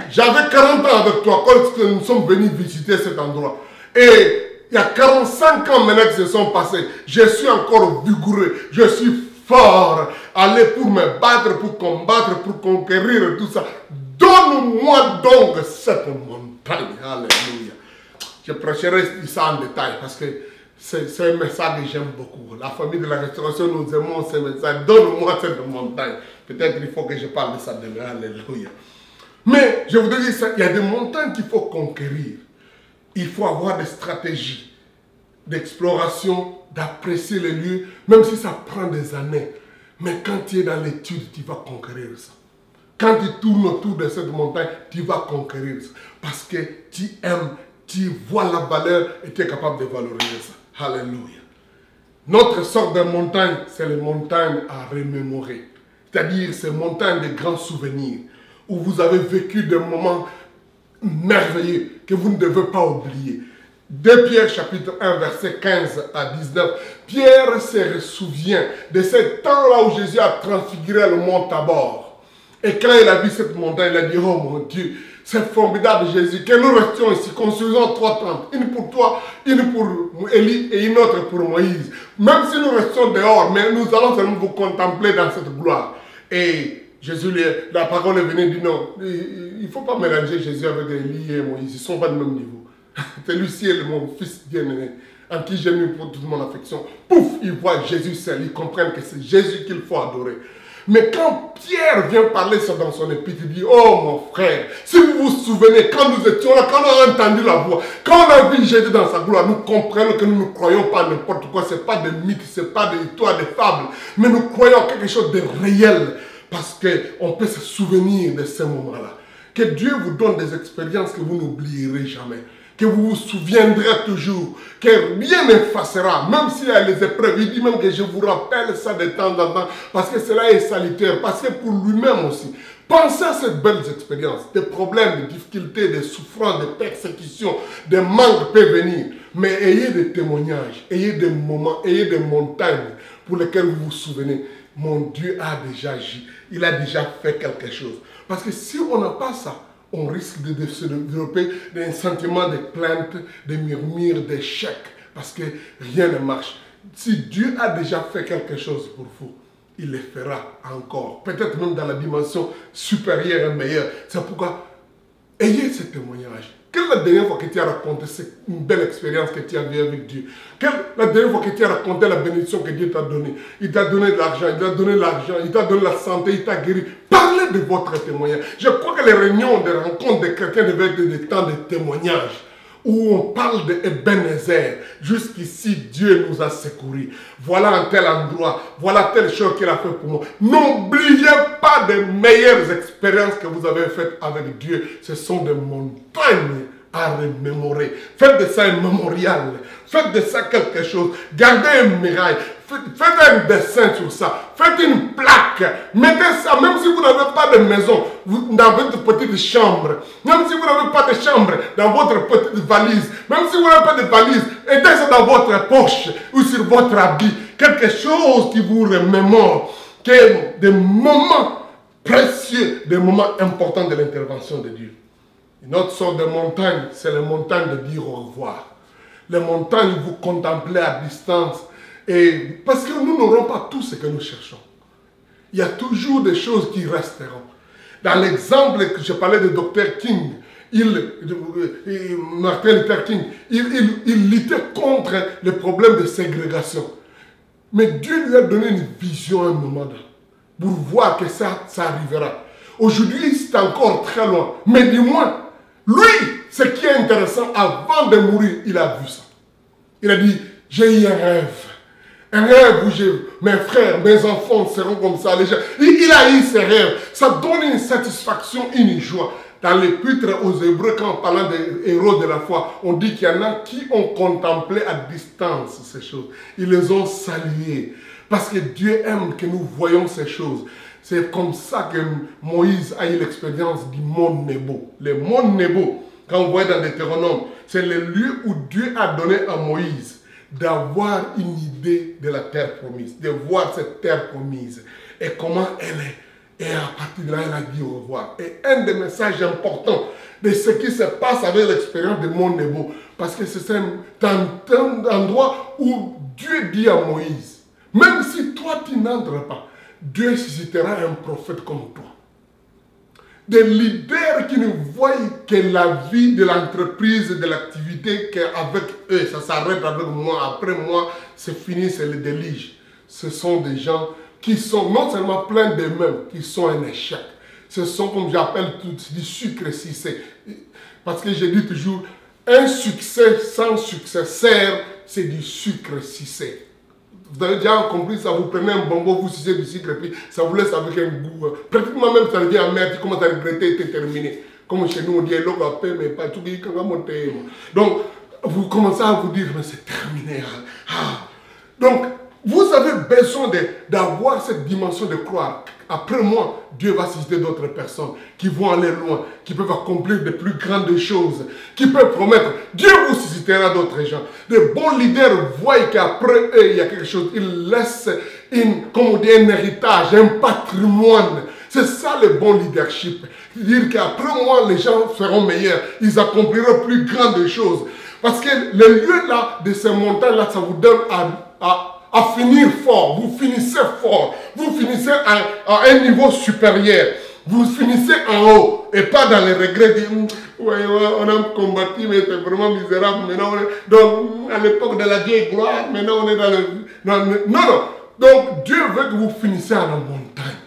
j'avais 40 ans avec toi quand nous sommes venus visiter cet endroit. Et il y a 45 ans maintenant qui se sont passés. Je suis encore vigoureux. Je suis fort. Aller pour me battre, pour combattre, pour conquérir tout ça. Donne-moi donc cette montagne. Alléluia. Je prêcherai ça en détail parce que c'est un message que j'aime beaucoup. La famille de la restauration, nous aimons ce message. Donne-moi cette montagne. Peut-être qu'il faut que je parle de ça demain. Alléluia. Mais je voudrais dire ça. Il y a des montagnes qu'il faut conquérir. Il faut avoir des stratégies d'exploration, d'apprécier les lieux, même si ça prend des années. Mais quand tu es dans l'étude, tu vas conquérir ça. Quand tu tournes autour de cette montagne, tu vas conquérir ça. Parce que tu aimes, tu vois la valeur et tu es capable de valoriser ça. Alléluia. Notre sorte de montagne, c'est les montagnes à remémorer. C'est-à-dire ces montagnes de grands souvenirs, où vous avez vécu des moments merveilleux que vous ne devez pas oublier. 2 Pierre chapitre 1 verset 15 à 19. Pierre se souvient de ce temps-là où Jésus a transfiguré le mont Tabor. Et quand il a vu cette montagne, il a dit, oh mon Dieu, c'est formidable Jésus, que nous restions ici, construisons 3 tentes, une pour toi, une pour Élie et une autre pour Moïse. Même si nous restons dehors, mais nous allons seulement vous contempler dans cette gloire. Et Jésus, la parole est venue et dit non, il ne faut pas mélanger Jésus avec Élie et Moïse, ils ne sont pas du même niveau. Celui-ci est mon fils bien-aimé, en qui j'ai mis pour toute mon affection. Pouf, ils voient Jésus seul, ils comprennent que c'est Jésus qu'il faut adorer. Mais quand Pierre vient parler ça dans son épître, il dit, oh mon frère, si vous vous souvenez, quand nous étions là, quand on a entendu la voix, quand on a vu Jésus dans sa gloire, nous comprenons que nous ne croyons pas n'importe quoi, ce n'est pas des mythes, ce n'est pas des histoires, des fables, mais nous croyons quelque chose de réel. Parce qu'on peut se souvenir de ces moments-là. Que Dieu vous donne des expériences que vous n'oublierez jamais. Que vous vous souviendrez toujours. Que rien n'effacera. Même s'il y a les épreuves. Il dit même que je vous rappelle ça de temps en temps. Parce que cela est salutaire. Parce que pour lui-même aussi. Pensez à ces belles expériences. Des problèmes, des difficultés, des souffrances, des persécutions, des manques peuvent venir. Mais ayez des témoignages. Ayez des moments. Ayez des montagnes pour lesquelles vous vous souvenez. Mon Dieu a déjà agi. Il a déjà fait quelque chose. Parce que si on n'a pas ça, on risque de se développer un sentiment de plainte, de murmure, d'échec. Parce que rien ne marche. Si Dieu a déjà fait quelque chose pour vous, il le fera encore. Peut-être même dans la dimension supérieure et meilleure. C'est pourquoi, ayez ce témoignage. Quelle est la dernière fois que tu as raconté une belle expérience que tu as vécue avec Dieu? Quelle est la dernière fois que tu as raconté la bénédiction que Dieu t'a donnée? Il t'a donné de l'argent, il t'a donné l'argent, il t'a donné la santé, il t'a guéri. Parlez de votre témoignage. Je crois que les réunions de rencontres des chrétiens devaient être des temps de témoignage. Où on parle de Ebenezer. Jusqu'ici, Dieu nous a secourus. Voilà un tel endroit. Voilà telle chose qu'il a fait pour moi. N'oubliez pas des meilleures expériences que vous avez faites avec Dieu. Ce sont des montagnes à remémorer. Faites de ça un mémorial. Faites de ça quelque chose. Gardez un mirail. Faites un dessin sur ça. Faites une plaque. Mettez ça, même si vous n'avez pas de maison, dans votre petite chambre. Même si vous n'avez pas de chambre, dans votre petite valise. Même si vous n'avez pas de valise, mettez ça dans votre poche ou sur votre habit. Quelque chose qui vous remémore. Que des moments précieux, des moments importants de l'intervention de Dieu. Une autre sorte de montagne, c'est la montagne de dire au revoir. Les montagnes, vous contemplez à distance. Et parce que nous n'aurons pas tout ce que nous cherchons. Il y a toujours des choses qui resteront. Dans l'exemple que je parlais de Dr. King, Martin Luther King, il luttait contre le problème de ségrégation. Mais Dieu lui a donné une vision à un moment donné, pour voir que ça arrivera. Aujourd'hui, c'est encore très loin. Mais du moins, lui, ce qui est intéressant, avant de mourir, il a vu ça. Il a dit, j'ai eu un rêve. Un rêve où mes frères, mes enfants seront comme ça. Il a eu ces rêves. Ça donne une satisfaction, une joie. Dans l'épître aux Hébreux, quand on parle des héros de la foi, on dit qu'il y en a qui ont contemplé à distance ces choses. Ils les ont salués. Parce que Dieu aime que nous voyons ces choses. C'est comme ça que Moïse a eu l'expérience du mont Nebo. Le mont Nebo, quand on voit dans Deutéronome, c'est le lieu où Dieu a donné à Moïse d'avoir une idée de la terre promise, de voir cette terre promise et comment elle est. Et à partir de là, il a dit au revoir. Et un des messages importants de ce qui se passe avec l'expérience de Mont Nebo, parce que c'est un endroit où Dieu dit à Moïse, même si toi tu n'entres pas, Dieu suscitera un prophète comme toi. Des leaders qui ne voient que la vie de l'entreprise, de l'activité, qu'avec eux, ça s'arrête avec moi, après moi, c'est fini, c'est le déluge. Ce sont des gens qui sont non seulement pleins d'eux-mêmes, qui sont un échec. Ce sont, comme j'appelle, du sucre cissé. Parce que je dis toujours, un succès sans successeur, c'est du sucre cissé. Vous avez déjà compris ça, vous prenez un bonbon, vous sucez du sucre, et puis ça vous laisse avec un goût. Pratiquement même, ça devient amer, tu commences à regretter et c'est terminé. Comme chez nous, on dit, l'eau va paix, mais pas tout qui va monter. Donc, vous commencez à vous dire, mais c'est terminé. Donc, vous avez besoin d'avoir cette dimension de croire. Après moi, Dieu va susciter d'autres personnes qui vont aller loin, qui peuvent accomplir de plus grandes choses, qui peuvent promettre. Dieu vous suscitera d'autres gens. De bons leaders voient qu'après eux, il y a quelque chose. Ils laissent un héritage, un patrimoine. C'est ça le bon leadership. Dire qu'après moi, les gens seront meilleurs. Ils accompliront plus grandes choses. Parce que le lieu là, de ces montagnes-là, ça vous donne à finir fort, vous finissez fort, vous finissez à un niveau supérieur, vous finissez en haut et pas dans les regrets de ouais, on a combattu mais c'est vraiment misérable, maintenant donc à l'époque de la vieille gloire, maintenant on est dans le... Non, donc Dieu veut que vous finissez à la montagne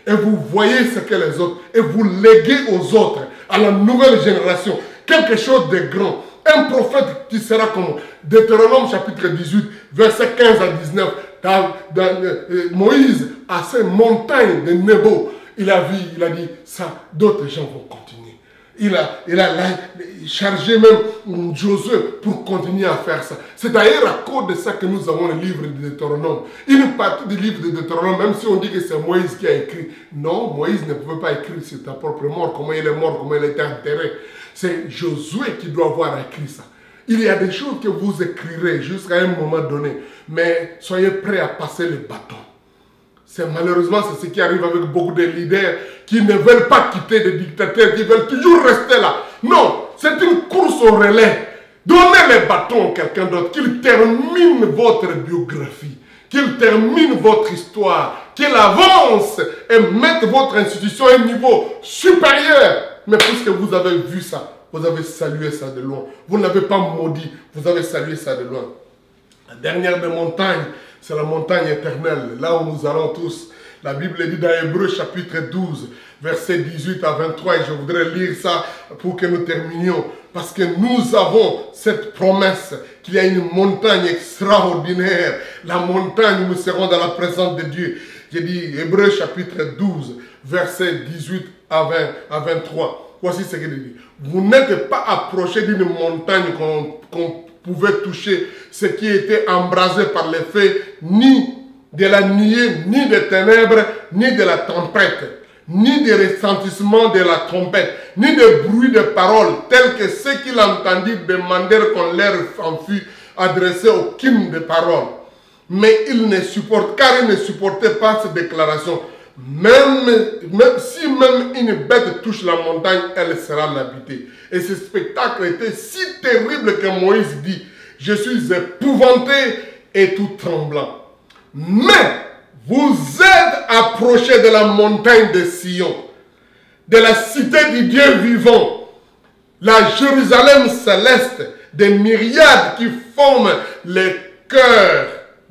et vous voyez ce que les autres, et vous léguez aux autres, à la nouvelle génération, quelque chose de grand. Un prophète qui sera comme Deutéronome chapitre 18, versets 15 à 19. Moïse, à ces montagnes de Nebo, il a dit, ça, d'autres gens vont continuer. Il a chargé même Josué pour continuer à faire ça. C'est d'ailleurs à cause de ça que nous avons le livre de Deutéronome. Une partie du livre de Deutéronome, même si on dit que c'est Moïse qui a écrit, non, Moïse ne pouvait pas écrire sur ta propre mort, comment il est mort, comment il a été enterré. C'est Josué qui doit avoir écrit ça. Il y a des choses que vous écrirez jusqu'à un moment donné, mais soyez prêts à passer le bâton. Malheureusement, c'est ce qui arrive avec beaucoup de leaders qui ne veulent pas quitter des dictateurs, qui veulent toujours rester là. Non, c'est une course au relais. Donnez le bâton à quelqu'un d'autre, qu'il termine votre biographie, qu'il termine votre histoire, qu'il avance et mette votre institution à un niveau supérieur. Mais puisque vous avez vu ça, vous avez salué ça de loin. Vous n'avez pas maudit, vous avez salué ça de loin. La dernière des montagnes, c'est la montagne éternelle, là où nous allons tous. La Bible dit dans Hébreux chapitre 12, versets 18 à 23, et je voudrais lire ça pour que nous terminions. Parce que nous avons cette promesse qu'il y a une montagne extraordinaire, la montagne où nous serons dans la présence de Dieu. J'ai dit Hébreux chapitre 12, versets 18 à 23. voici ce qu'il dit. Vous n'êtes pas approché d'une montagne qu'on pouvait toucher, ce qui était embrasé par les feux, ni de la nuée, ni des ténèbres, ni de la tempête, ni des ressentissements de la trompette, ni de bruit de paroles, tels que ceux qui l'entendirent demandèrent qu'on leur en fût adressé aucune des paroles. Mais il ne supporte, car il ne supportait pas cette déclaration. Si même une bête touche la montagne, elle sera l'habiter. Et ce spectacle était si terrible que Moïse dit, je suis épouvanté et tout tremblant. Mais vous êtes approchés de la montagne de Sion, de la cité du Dieu vivant, la Jérusalem céleste, des myriades qui forment les chœurs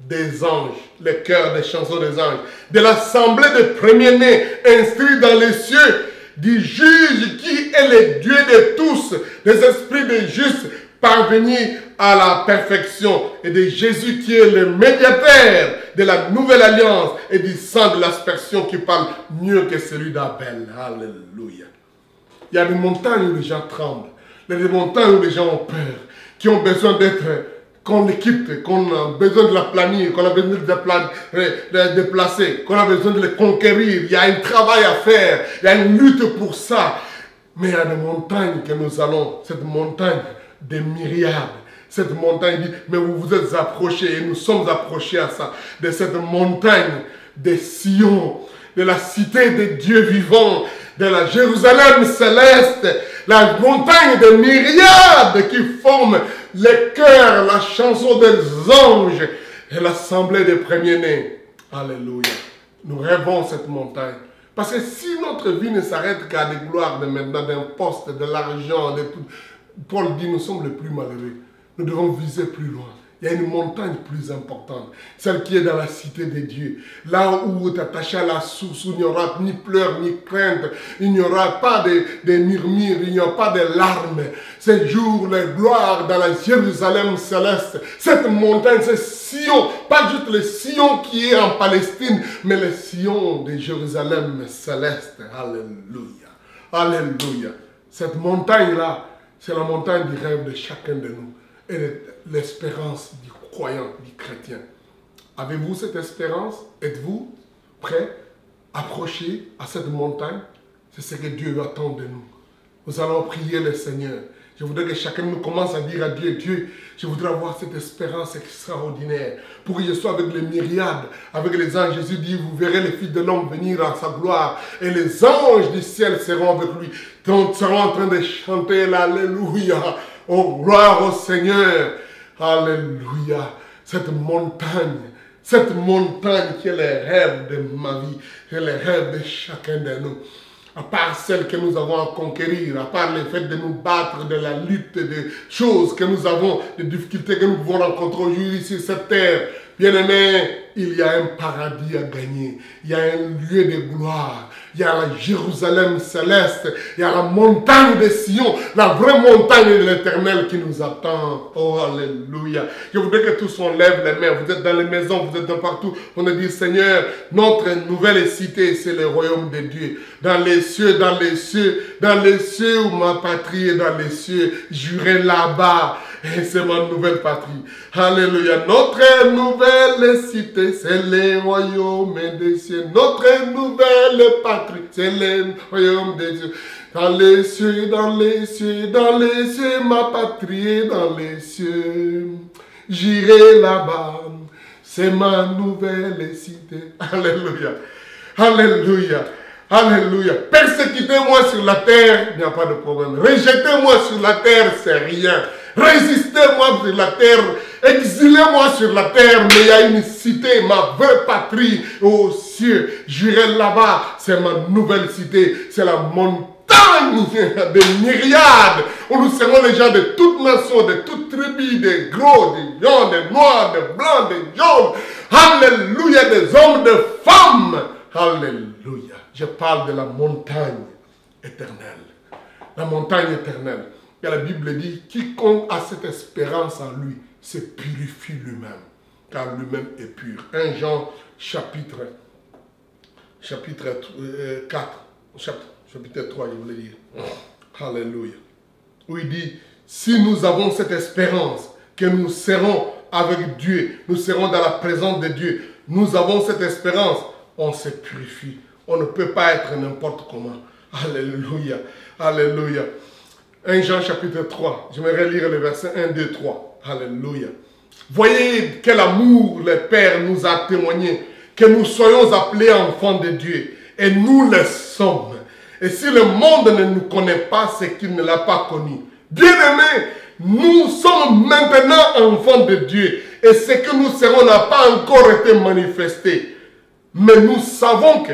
des anges, les chœurs des chansons des anges, de l'assemblée des premiers-nés inscrits dans les cieux, du juge qui est le Dieu de tous, des esprits des justes parvenus à la perfection, et de Jésus qui est le médiateur de la nouvelle alliance et du sang de l'aspersion qui parle mieux que celui d'Abel. Alléluia. Il y a des montagnes où les gens tremblent, il y a des montagnes où les gens ont peur, qui ont besoin d'être, qu'on les quitte, qu'on a besoin de la planir, qu'on a besoin de les déplacer, qu'on a besoin de les conquérir. Il y a un travail à faire, il y a une lutte pour ça. Mais il y a des montagnes que nous allons, cette montagne des myriades. Cette montagne dit, mais vous vous êtes approchés, et nous sommes approchés à ça, de cette montagne de Sion, de la cité de Dieu vivant, de la Jérusalem céleste, la montagne de myriades qui forment les chœurs, la chanson des anges et l'assemblée des premiers-nés. Alléluia. Nous rêvons cette montagne. Parce que si notre vie ne s'arrête qu'à des gloires de maintenant, d'un poste, de l'argent, de tout, Paul dit, nous sommes les plus malheureux. Nous devons viser plus loin. Il y a une montagne plus importante, celle qui est dans la cité de Dieu. Là où tu es attaché à la source, où il n'y aura ni pleurs, ni crainte, il n'y aura pas de murmures, il n'y aura pas de larmes. Ces jours, les gloires dans la Jérusalem céleste. Cette montagne, c'est Sion, pas juste le Sion qui est en Palestine, mais le Sion de Jérusalem céleste. Alléluia. Alléluia. Cette montagne-là, c'est la montagne du rêve de chacun de nous. Et l'espérance du croyant, du chrétien. Avez-vous cette espérance? Êtes-vous prêts à approcher à cette montagne? C'est ce que Dieu attend de nous. Nous allons prier le Seigneur. Je voudrais que chacun de nous commence à dire à Dieu, Dieu, je voudrais avoir cette espérance extraordinaire pour que je sois avec les myriades, avec les anges. Jésus dit, vous verrez les fils de l'homme venir en sa gloire et les anges du ciel seront avec lui. Donc, seront en train de chanter l'Alléluia. Oh, gloire au Seigneur. Alléluia. Cette montagne qui est le rêve de ma vie, qui est le rêve de chacun de nous. À part celle que nous avons à conquérir, à part le fait de nous battre, de la lutte, des choses que nous avons, des difficultés que nous pouvons rencontrer aujourd'hui sur cette terre. Bien-aimés, il y a un paradis à gagner. Il y a un lieu de gloire. Il y a la Jérusalem céleste. Il y a la montagne de Sion, la vraie montagne de l'Éternel qui nous attend. Oh, alléluia. Je voudrais que tous on lève les mains. Vous êtes dans les maisons, vous êtes dans partout. On a dit, Seigneur, notre nouvelle cité, c'est le royaume de Dieu. Dans les cieux, dans les cieux, dans les cieux où ma patrie est dans les cieux. J'irai là-bas. Et c'est ma nouvelle patrie. Alléluia. Notre nouvelle cité, c'est le royaume des cieux. Notre nouvelle patrie, c'est le royaume des cieux. Dans les cieux, dans les cieux, dans les cieux, ma patrie est dans les cieux. J'irai là-bas. C'est ma nouvelle cité. Alléluia. Alléluia. Alléluia. Persécutez-moi sur la terre, il n'y a pas de problème. Rejetez-moi sur la terre, c'est rien. Résistez-moi sur la terre, exilez-moi sur la terre, mais il y a une cité, ma vraie patrie aux cieux. J'irai là-bas, c'est ma nouvelle cité, c'est la montagne des myriades, où nous serons les gens de toutes nations, de toutes tribus, des gros, des lions, des noirs, des blancs, des jaunes. Alléluia, des hommes, des femmes. Alléluia. Je parle de la montagne éternelle. La montagne éternelle. Et la Bible dit, quiconque a cette espérance en lui se purifie lui-même, car lui-même est pur. 1 Jean chapitre 4, chapitre 3, je voulais dire. Alléluia. Où il dit, si nous avons cette espérance que nous serons avec Dieu, nous serons dans la présence de Dieu, nous avons cette espérance, on se purifie. On ne peut pas être n'importe comment. Alléluia. Alléluia. 1 Jean chapitre 3. J'aimerais lire le verset 1, 2, 3. Alléluia. Voyez quel amour le Père nous a témoigné, que nous soyons appelés enfants de Dieu. Et nous le sommes. Et si le monde ne nous connaît pas, c'est qu'il ne l'a pas connu. Bien-aimés, nous sommes maintenant enfants de Dieu. Et ce que nous serons n'a pas encore été manifesté. Mais nous savons que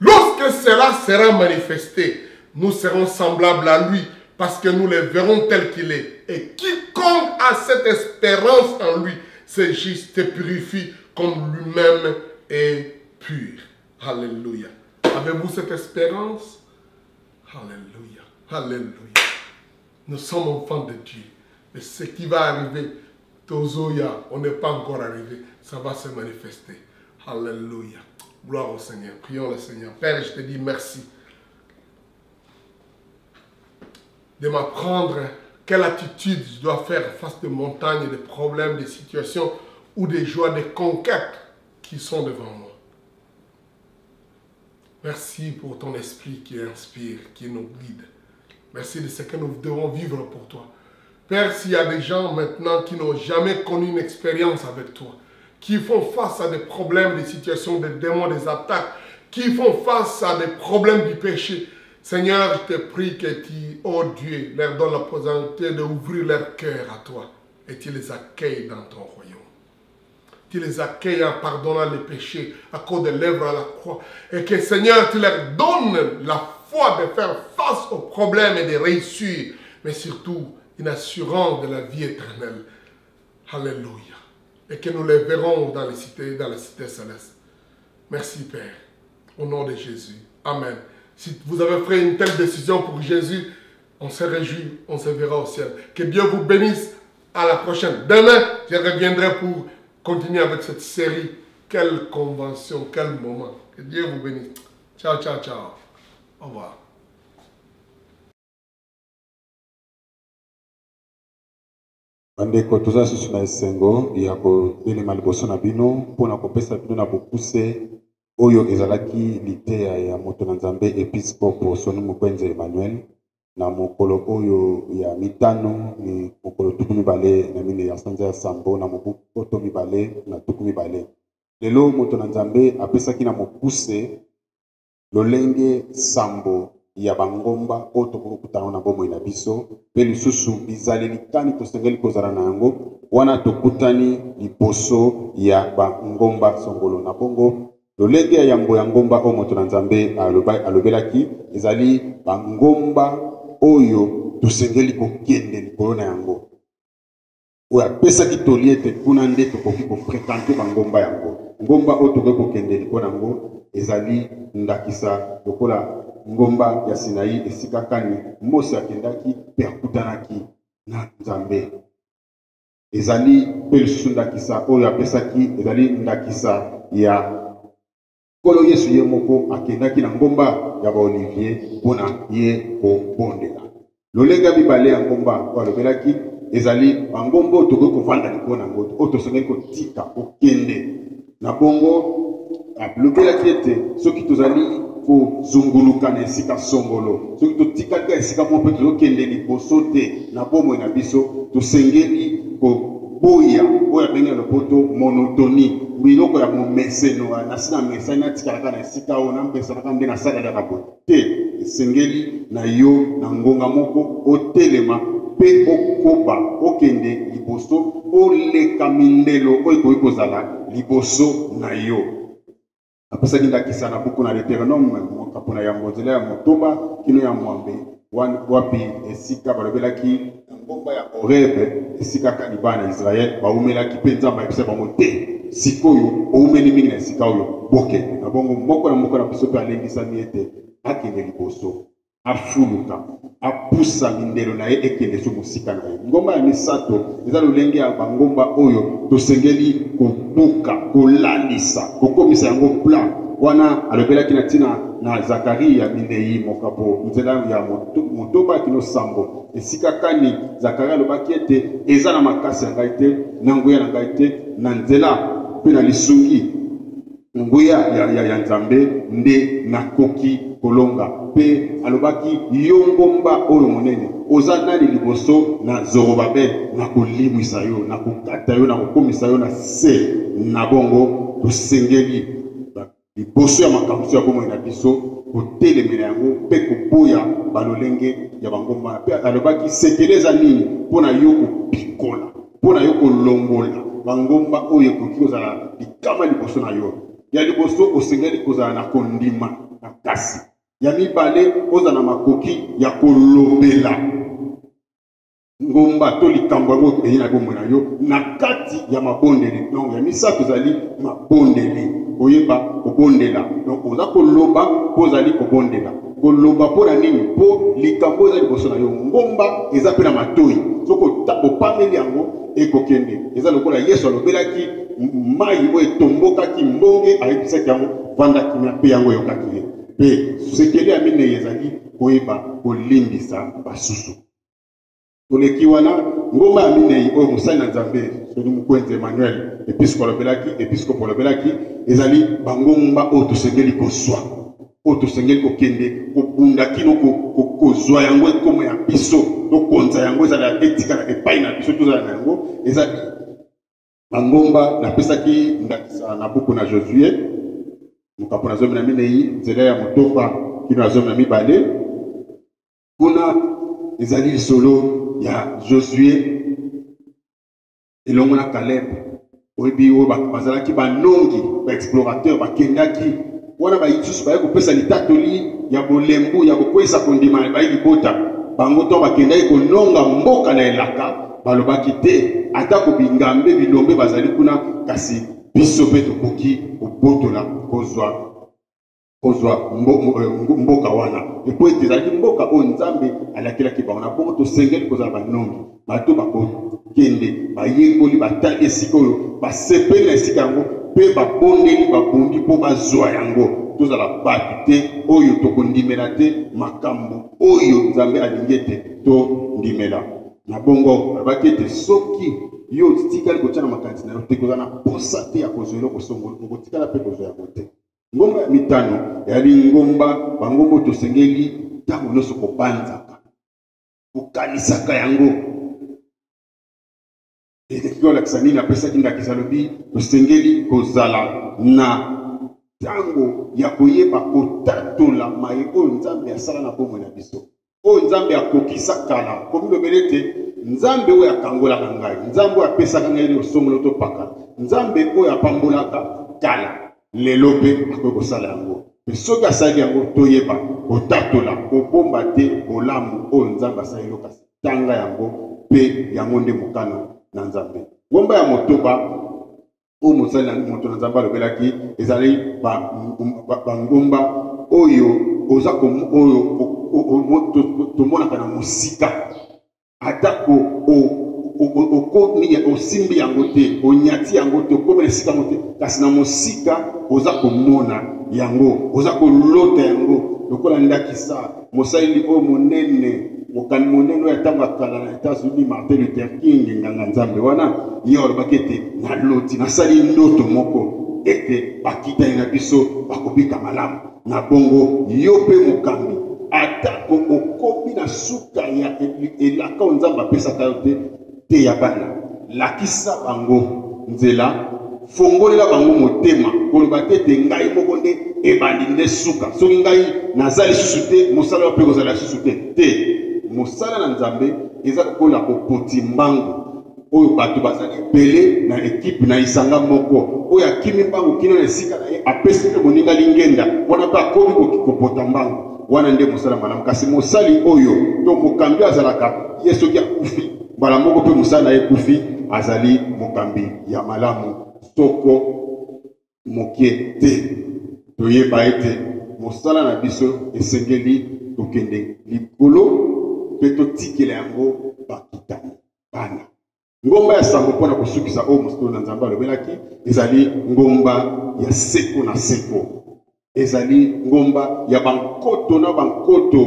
lorsque cela sera manifesté, nous serons semblables à lui parce que nous le verrons tel qu'il est. Et quiconque a cette espérance en lui se juste purifie comme lui-même est pur. Alléluia. Avez-vous cette espérance? Alléluia. Alléluia. Nous sommes enfants de Dieu. Et ce qui va arriver, Tozoya, on n'est pas encore arrivé. Ça va se manifester. Alléluia. Gloire au Seigneur. Prions le Seigneur. Père, je te dis merci de m'apprendre quelle attitude je dois faire face de montagnes, de problèmes, de situations ou des joies, des conquêtes qui sont devant moi. Merci pour ton esprit qui inspire, qui nous guide. Merci de ce que nous devons vivre pour toi. Père, s'il y a des gens maintenant qui n'ont jamais connu une expérience avec toi, qui font face à des problèmes, des situations, des démons, des attaques, qui font face à des problèmes du péché, Seigneur, je te prie que tu, oh Dieu, leur donne la possibilité d'ouvrir leur cœur à toi et tu les accueilles dans ton royaume. Tu les accueilles en pardonnant les péchés à cause de l'œuvre à la croix. Et que Seigneur, tu leur donnes la foi de faire face aux problèmes et de réussir, mais surtout une assurance de la vie éternelle. Alléluia. Et que nous les verrons dans la cité céleste. Merci Père. Au nom de Jésus. Amen. Si vous avez pris une telle décision pour Jésus, on se réjouit, on se verra au ciel. Que Dieu vous bénisse. À la prochaine. Demain, je reviendrai pour continuer avec cette série. Quelle convention, quel moment. Que Dieu vous bénisse. Ciao, ciao, ciao. Au revoir. Bandeko toza susu na esengo ya kotelema liboso na bino mpona kopesa bino na bokuse oyo ezalaki liteya ya moto na Nzambe episkopo Soni Mukwenze Emmanuel na mokolo oyo ya mitano ni mokolo tuku mibale na mine ya sanza ya sambo na mokoto mibale na tuku mibale. Lelo moto na Nzambe apesaki na mokuse lolenge sambo ya bangomba oyo tokokutana na bomoi na biso pe lisusu bizaleli kani tosengeli kozala na yango wana tokutani liboso ya bangomba songolo na bongo lolenge ya yambo ya ngomba oyo moto na Nzambe alobelaki ezali bangomba oyo tosengeli kokende likolo na yango oyo apesaki toli ete kuna nde tokoki koprétente bangomba yango ngomba oyo tokoki kokende likolo na yango ezali ndakisa lokola ngomba ya Sinai esika kani Mose akendaki pe akutanaki na Nzambe ezali pe lisusu ndakisa oyo apesaki ezali ndakisa ya Kolo Yesu ye moko akendaki na ngomba ya ba Olivier mpona ye kobondela lolenga mibale ya ngomba oyo alobelaki ezali bangomba oyo tokoki kovanda likolo na yango oyo tosengeli kotika kokende na bongo alobelaki ete soki tozali kozunguluka na esika songolo soki totikaka esika moko mpe tozokende liboso te na bomoi na biso tosengeli koboya oyo abengi na lopoto monotoni biloko ya momeseno nasi na mesai natikalaka na esika oyo nampesanaka nde nasalelaka boye te esengeli na yo na ngonga moko otelema mpe okoba okende liboso oleka mindelo oyo ekoki kozala liboso na yo apesaki ndakisa na buku na Deutéronome mokapona ya nzela ya motoba kino ya mwambe wapi esika balobelaki ngomba ya Horebe esika kani bana Israel baumelaki mpe Nzambe ayebisa bango te sikoyo oumeli mingi na esika oyo bokende na bongo moko na biso mpe alengisami ete akende liboso afuluka apusa mindelo na ye ekende so mosika na ye ngomba ya misato eza lolenge ya bangomba oyo tosengeli kobuka kolalisa kokomisa yango plan wana alobelaki na tina na Zakari ya Minei mokapo nzela ya motoba kino sambo esika kani Zakari alobaki ete eza na makasi ya ngai te na nguya na ngai te na nzela mpe na lisungi nguya ya Nzambe nde nakoki kolonga pe alobaki yongomba oyo monene oza nani liboso na Zorobabel na kolimwisa yo na kokata yo na kokomisa yo na se na bongo tosengeli liboso ya makambo ya bomoi na biso kotelemela yango pe koboya balolenge ya bangomba pe alobaki sekeleza nini mpona yo kopikola mpona yo kolongola bangomba oyo ekoki kozala likama liboso na yo ya liboso osengeli kozala na kondima na kasi ya mibale ozala na makoki ya kolobela ngomba to likambo yango eyi na bomoi na yo na kati ya mabondeli donc ya misato ezali mabondeli oyeba kobondela donc oza koloba mpo ozali kobondela koloba mpo na nini mpo likambo eza liboso na yo ngomba eza mpe na matoi soki opameli yango ekokende eza lokola Yesu alobelaki mai oyo etombokaki mbonge ayebisaki yango vanda kimia mpe yango eyokaki ye mpe sekele ya minei ezali koyeba kolimbisa basusu toleki wana ngomba ya minei oyo mosali na Nzambe soni mokwenzi Emmanuel episkopo alobelaki ezali bangomba oyo tosengeli kozwa oyo tosengeli kokende kobunda kino kozwa yango ekomo ya biso tokonza yango ezala etikala epai na biso tozala na yango ezali bangomba napesaki ndakisa na buku na Josue mokapo na zomi na minei nzela ya motoba kino na zomi na mibale kuna ezali lisolo ya Josue elongo na Caleb oyebi oyo bazalaki banongi baexplorateur bakendaki wana bayisusu baye kopesa litatoli ya bolembu ya kokwesa kondima baye libota bango to bakendaki kononga mboka na elaka balobaki te ata kobingambe bilombe bazali kuna kasi biso mpe tokoki kobotola kozwa mboka wana epo ete ezalaki mboka oyo Nzambe alakelaki bango na bongo tosengeli kozala banongi bato bakokende bayekoli batali esika oyo basepeli na esika yango mpe babondeli babondi mpo bazwa yango tozala bato te oyo tokondimela te makambo oyo Nzambe alingi ete tondimela na bongo alobaki ete soki yo tikali kotia na makanisi na yo te kozala na posa te ya kozwa eloko songolo okotikala mpe kozwa yango te ngomba ya mitano yali ngomba bangombo tosengeli ntango nyonso kobanzaka kokanisaka yango eleki olakisa nini apesaki ndakisa lobi tosengeli kozala na ntango ya koyeba kotatola maye oyo Nzambe asala na bomoi na biso oyo Nzambe akokisa kala komilobele te Nzambe oyo akangolaka ngai Nzambe oyo apesaka ngai osongolo topakala Nzambe oyo apambolaka kala lelo mpe akoki kosala yango mpe soki asali yango toyeba kotatola kobomba te bolamu oyo Nzambe asali eloko kasi tanga yango mpe yango nde mokano na Nzambe ngomba ya motoba oyo mosali na moto na Nzambe alobelaki ezali bangomba oyo oza oyo tomonaka na mosika atako osimbi yango te onyati yango te okomi na esika yango te kasi na mosika oza komona yango oza kolota yango lokola ndakisa mosaleli oyo monene mokani monene oyo ntango akala na États-Unis Martin Luther King nganga Nzambe wana ye alobaki ete naloti nasali ndoto moko ete bakitani na biso bakobika malamu na bongo yo mpe mokambi atako okomi na suka ya elaka oyo Nzambe apesaka yo te ya bana lakisa bango nzela fongolela bango motema koloba te ete ngai moko nde ebandi nde suka soki ngai naza lisusu te mosala mpe kozala lisusu te mosala na Nzambe eza kokola kopoti mbangu oyo bato bazali ebele na ekipe na isanga moko oyo akimi mbangu kino na esika na ye apesi mpe moninga lingenda wana mpe akomi kopota mbangu wana nde mosala malamu kasi mosali oyo to mokambi azalaka ye soki akufi mbala moko mpe mosala na ye kufi azali mokambi ya malamu soko mokie te toyeba ete mosala na biso esengeli tokende likolo mpe totikela yango bakitani bana ngomba ya sambo mpona kosukisa oyo mosolo na Nzambe alobelaki ezali ngomba ya seko na seko ezali ngomba ya bankoto na bankoto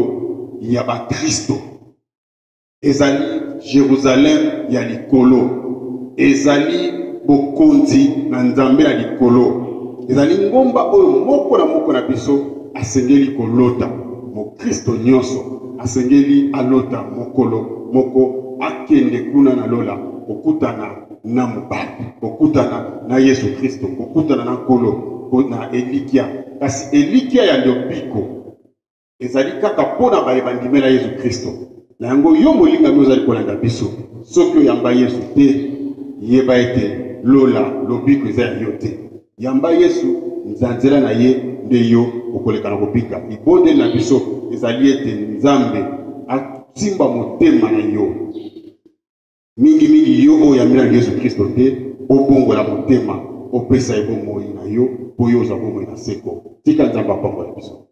ya bakristo, ezali Jérusalem ya likolo, ezali bokonzi na nzambe na likolo, ezali ngomba oyo moko na moko na biso asengeli kolota. Mo Kristo nyonso asengeli alota mokolo moko akende kuna na lola okutana na mobali, okutana na Yesu Kristo, okutana na nkolo na elikia. Kasi elikia ya lobiko ezali kaka pona bayebandimela Yesu Kristo. Na yango yo molinga mi ozali kolanda biso, soki oyamba Yesu te, yeba ete lola lobiko eza ya yo te. Yamba Yesu nzanzela na ye nde yo okoleka na kobika. Ibondeli na biso ezali ete Nzambe atimba motema na yo. Mingi yo oyo yambela Yesu Kristo te, obongola motema, opesa ebomoi na yo, po yo oza bomoi na seko. Tika Nzambe apambola biso.